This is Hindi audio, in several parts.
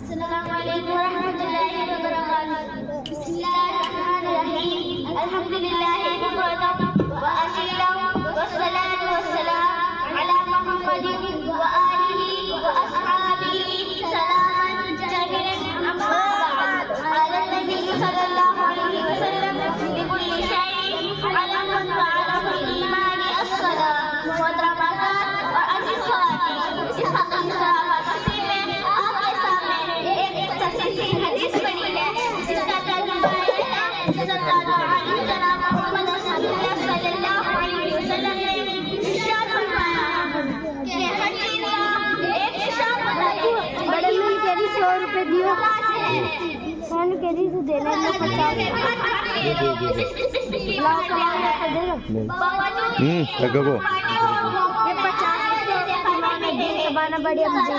अस्सलामुअलैकुम रहमतुल्लाहि व बरकातुहू। बिस्मिल्लाहिर्रहमानिर्रहीम। अल्हम्दुलिल्लाहि व असीला व सलातु व सलाम अला मुहम्मदिन व आलिहि व अस्हाबिहि सलामन जमीलन अम्मा बाद। क़ाला नबी सल्लल्लाहु अलैहि वसल्लम लिकुल्लि शैइन अलमन व अलमल ईमान अस्सलाह व रमज़ान व अज़्ज़ाती। इस हदीस हदीस बनी है जिसका तर्जुमा है सल्लल्लाहु अलैहि वसल्लम ने इरशाद फरमाया कि हर चीज का एक हिसाब बताया। बड़े मिल के 100 रुपए दियो, फोन के दी तो देना है 50। लाओ कमाना तो दे दो। लगो ये 50 रुपए कमाना दिन कमाना बढ़िया मुझे।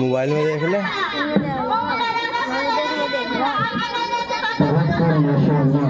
मोबाइल में देख ले। माशाअल्लाह।